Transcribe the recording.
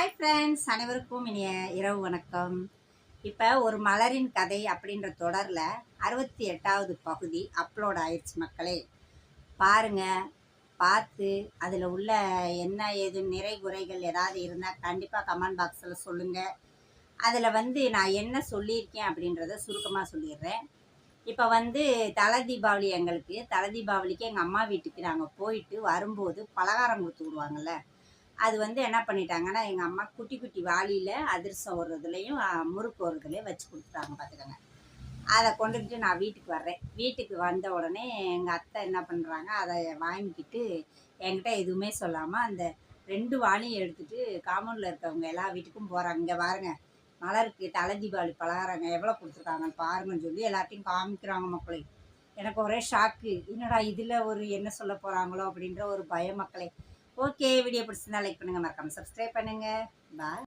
Hi friends, அனைவருக்கும் இனிய இரவு வணக்கம். இப்போ ஒரு மலரின் கதை அப்படின்ற தொடரில் 68வது பகுதி அப்லோட் ஆயிடுச்சு மக்களே. பாருங்க, பார்த்து அதில் உள்ள என்ன ஏது நிறை குறைகள் ஏதாவது இருந்தால் கண்டிப்பாக கமெண்ட் பாக்ஸில் சொல்லுங்கள். அதில் நான் என்ன சொல்லியிருக்கேன் அப்படின்றத சுருக்கமாக சொல்லிடுறேன். இப்போ தலை தீபாவளி, எங்களுக்கு தலை தீபாவளிக்கு எங்கள் அம்மா வீட்டுக்கு நாங்கள் போயிட்டு வரும்போது பலகாரம் கொடுத்து விடுவாங்கள்ல, அது என்ன பண்ணிட்டாங்கன்னா, எங்கள் அம்மா குட்டி குட்டி வாளியில் அதிரசம் ஒரு முறுக்கு ஒரு வச்சு கொடுத்துட்டாங்க பார்த்துக்கோங்க. அதை கொண்டுக்கிட்டு நான் வீட்டுக்கு வர்றேன். வீட்டுக்கு வந்த உடனே எங்கள் அத்தை என்ன பண்ணுறாங்க, அதை வாங்கிக்கிட்டு என்கிட்ட எதுவுமே சொல்லாமல் அந்த 2 வாளியும் எடுத்துகிட்டு காம்பவுண்டில் இருக்கவங்க எல்லா வீட்டுக்கும் போகிறாங்க. இங்கே பாருங்க, மலருக்கு தலை தீபாவளி பலகாரங்க எவ்வளோ கொடுத்துருக்காங்கன்னு பாருங்கன்னு சொல்லி எல்லாத்தையும் காமிக்கிறாங்க மக்களே. எனக்கு ஒரே ஷாக்கு, என்னடா இதில் ஒரு என்ன சொல்ல போகிறாங்களோ அப்படின்ற ஒரு பயம் மக்களே. ஓகே, வீடியோ பிடிச்சிருந்தா லைக் பண்ணுங்கள், மறக்காமல் சப்ஸ்கிரைப் பண்ணுங்கள். பாய்.